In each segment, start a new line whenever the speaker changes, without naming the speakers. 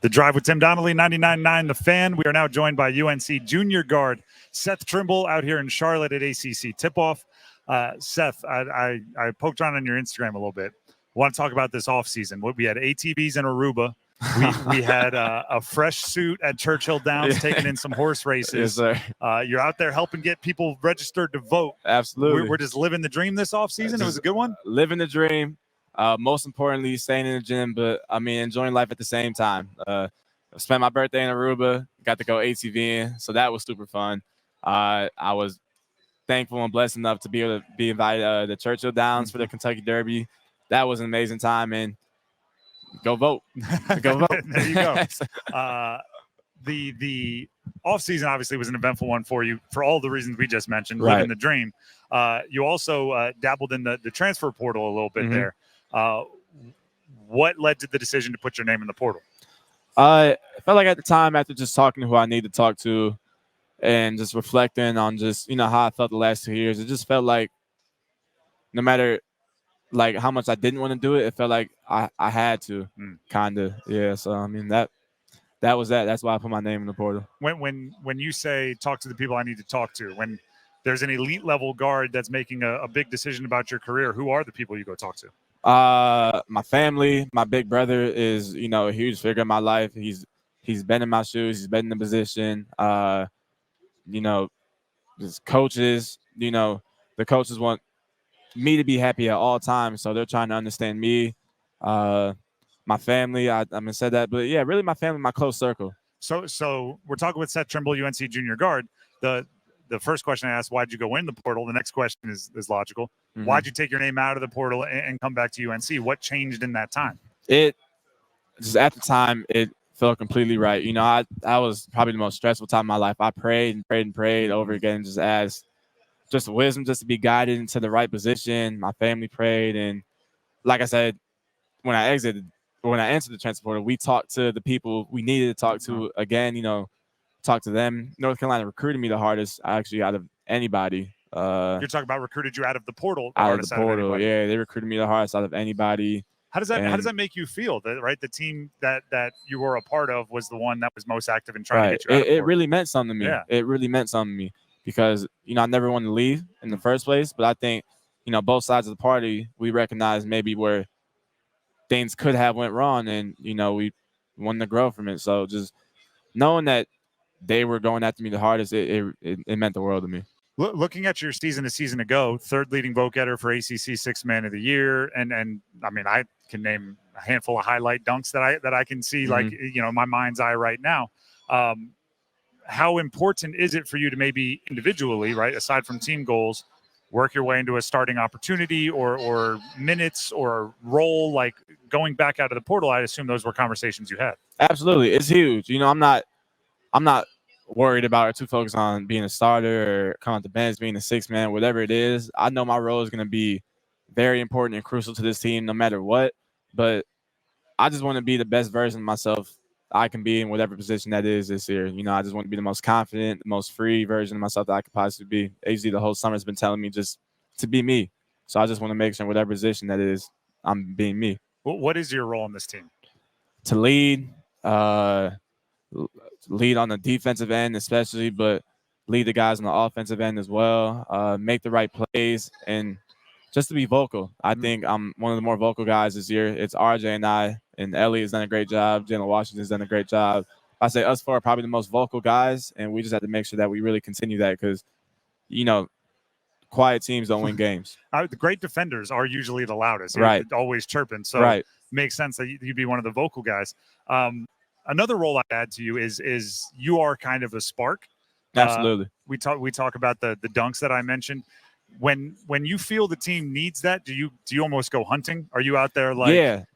The Drive with Tim Donnelly, 99.9 The Fan. We are now joined by UNC junior guard Seth Trimble out here in Charlotte at ACC Tip-Off. Seth, I poked around on your Instagram a little bit. I want to talk about this offseason. We had ATVs in Aruba. We had a fresh suit at Churchill Downs, taking in some horse races.
Yes, sir.
You're out there helping get people registered to vote.
Absolutely.
We're just living the dream this offseason. It was a good one.
Living the dream. Most importantly, staying in the gym, but enjoying life at the same time. Spent my birthday in Aruba, got to go ATVing, so that was super fun. I was thankful and blessed enough to be able to be invited to Churchill Downs for the Kentucky Derby. That was an amazing time, and go vote. Go vote.
There you go. The offseason obviously was an eventful one for you for all the reasons we just mentioned,
right.
Living the dream. You also dabbled in the transfer portal a little bit there. What led to the decision to put your name in the portal?
I felt like at the time, after just talking to who I need to talk to and just reflecting on just, how I felt the last 2 years, it just felt like no matter like how much I didn't want to do it, it felt like I had to kind of. Yeah. So, that was that. That's why I put my name in the portal.
When you say talk to the people I need to talk to, when there's an elite level guard that's making a big decision about your career, who are the people you go talk to?
My family. My big brother is, a huge figure in my life. He's been in my shoes. He's been in the position. Just coaches. The coaches want me to be happy at all times, so they're trying to understand me. My family. I said that, but yeah, really my family, my close circle.
So we're talking with Seth Trimble, UNC junior guard. The first question I asked, why'd you go in the portal? The next question is logical. Why'd you take your name out of the portal and come back to UNC? What changed in that time?
It just at the time, it felt completely right. I was probably the most stressful time of my life. I prayed and prayed and prayed over again, just asked just wisdom, just to be guided into the right position. My family prayed. And like I said, when I entered the transfer portal, we talked to the people we needed to talk to again, talk to them. North Carolina recruited me the hardest, actually, out of anybody.
You're talking about recruited you out of the portal.
Out of the portal, yeah. They recruited me the hardest out of anybody.
How does that make you feel? That the team that you were a part of was the one that was most active in trying to get you out of the portal?
It really meant something to me. Yeah. It really meant something to me because, I never wanted to leave in the first place. But I think, both sides of the party, we recognize maybe where things could have went wrong and, we wanted to grow from it. So just knowing that they were going after me the hardest, it meant the world to me.
Looking at your season a season ago, third leading vote getter for ACC Sixth Man of the Year, and I can name a handful of highlight dunks that I can see in my mind's eye right now. How important is it for you to maybe individually, right, aside from team goals, work your way into a starting opportunity or minutes or role, like going back out of the portal? I assume those were conversations you had.
Absolutely, it's huge. I'm not worried about or too focused on being a starter or coming off the bench, being a sixth man, whatever it is. I know my role is going to be very important and crucial to this team no matter what. But I just want to be the best version of myself I can be in whatever position that is this year. I just want to be the most confident, the most free version of myself that I could possibly be. AZ the whole summer has been telling me just to be me. So I just want to make sure in whatever position that is, I'm being me.
What is your role in this team?
To lead on the defensive end especially, but lead the guys on the offensive end as well, make the right plays, and just to be vocal. I think I'm one of the more vocal guys this year. It's RJ and I, and Elliott's done a great job. Jalen Washington's done a great job. I say us four are probably the most vocal guys, and we just have to make sure that we really continue that because, quiet teams don't win games.
The great defenders are usually the loudest.
Right.
Always chirping. So it makes sense that you'd be one of the vocal guys. Another role I'd add to you is you are kind of a spark.
Absolutely.
We talk about the dunks that I mentioned. When you feel the team needs that, do you almost go hunting? Are you out there like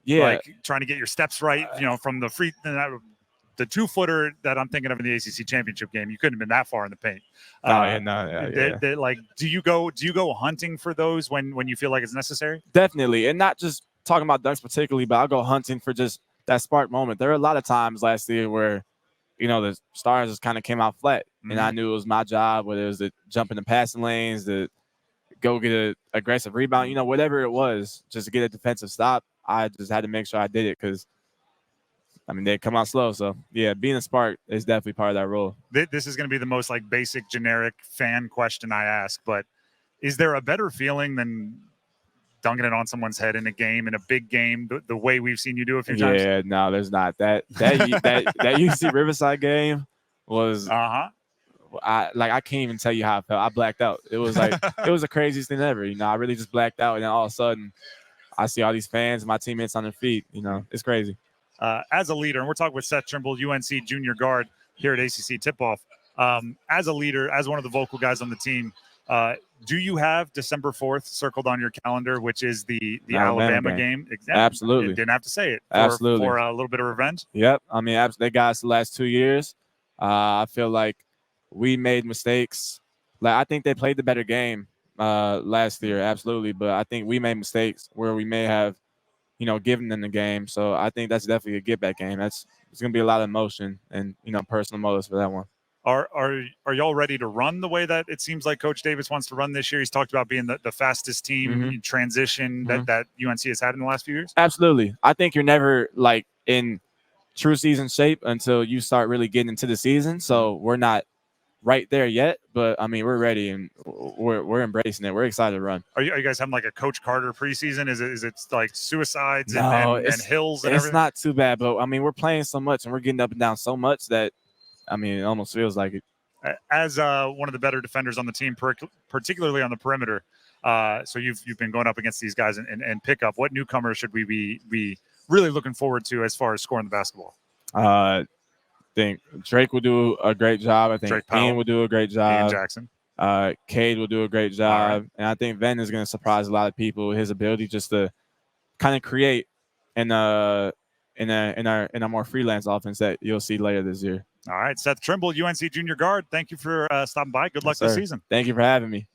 trying to get your steps right? From the free the 2-footer that I'm thinking of in the ACC championship game, you couldn't have been that far in the paint. Do you go hunting for those when you feel like it's necessary?
Definitely, and not just talking about dunks particularly, but I'll go hunting for just that spark moment. There were a lot of times last year where, the stars just kind of came out flat, and I knew it was my job, whether it was to jump in the passing lanes, to go get an aggressive rebound, whatever it was, just to get a defensive stop. I just had to make sure I did it because I mean, they come out slow. So, yeah, being a spark is definitely part of that role.
This is going to be the most like basic, generic fan question I ask, but is there a better feeling than dunking it on someone's head in a game, in a big game, the way we've seen you do a few times?
Yeah, no, there's not. That UC Riverside game was I can't even tell you how I felt. I blacked out. It was like it was the craziest thing ever. I really just blacked out, and then all of a sudden I see all these fans, my teammates on their feet. It's crazy.
As a leader, and we're talking with Seth Trimble, UNC junior guard here at ACC Tip-Off. As a leader, as one of the vocal guys on the team, do you have December 4th circled on your calendar, which is the Alabama game? Exactly.
Absolutely.
You didn't have to say it.
Absolutely.
For a little bit of revenge?
Yep. I mean, they got us the last 2 years. I feel like we made mistakes. Like, I think they played the better game last year, absolutely. But I think we made mistakes where we may have, given them the game. So I think that's definitely a get-back game. It's going to be a lot of emotion and, personal motives for that one.
Are y'all ready to run the way that it seems like Coach Davis wants to run this year? He's talked about being the fastest team in transition that UNC has had in the last few years.
Absolutely. I think you're never like in true season shape until you start really getting into the season. So we're not right there yet, but I mean, we're ready and we're embracing it. We're excited to run.
Are you guys having like a Coach Carter preseason? Is it like suicides and hills and
it's
everything?
Not too bad, but I mean, we're playing so much and we're getting up and down so much that, I mean, it almost feels like it.
As one of the better defenders on the team, particularly on the perimeter, so you've been going up against these guys and pick up. What newcomers should we be really looking forward to as far as scoring the basketball?
I think Drake will do a great job. I think Ian will do a great job.
Ian Jackson.
Cade will do a great job. Right. And I think Venn is going to surprise a lot of people with his ability just to kind of create in our more freelance offense that you'll see later this year.
All right, Seth Trimble, UNC junior guard. Thank you for stopping by. Good luck this season.
Thank you for having me.